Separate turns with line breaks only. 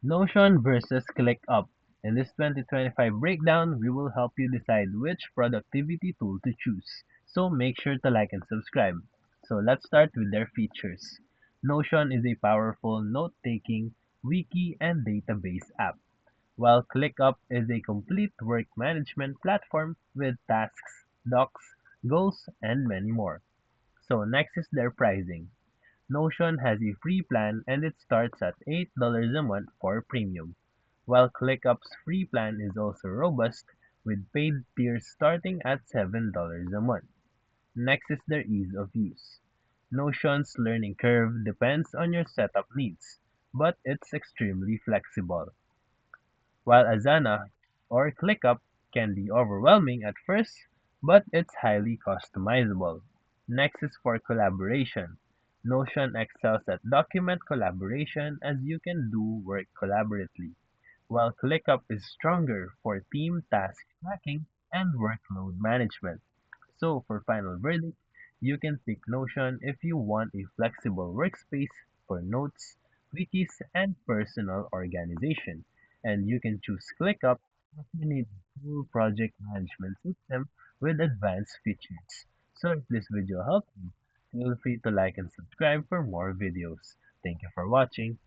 Notion versus ClickUp. In this 2025 breakdown, we will help you decide which productivity tool to choose. So make sure to like and subscribe. So let's start with their features. Notion is a powerful note-taking, wiki, and database app, while ClickUp is a complete work management platform with tasks, docs, goals, and many more. So next is their pricing. Notion has a free plan and it starts at $8 a month for premium, while ClickUp's free plan is also robust with paid tiers starting at $7 a month. Next is their ease of use. Notion's learning curve depends on your setup needs, but it's extremely flexible, while Asana or ClickUp can be overwhelming at first, but it's highly customizable. Next is for collaboration. Notion excels at document collaboration as you can do work collaboratively, while ClickUp is stronger for team task tracking and workload management. So for final verdict, you can pick Notion if you want a flexible workspace for notes, wikis, and personal organization. And you can choose ClickUp if you need a full project management system with advanced features. So if this video helped you, feel free to like and subscribe for more videos. Thank you for watching.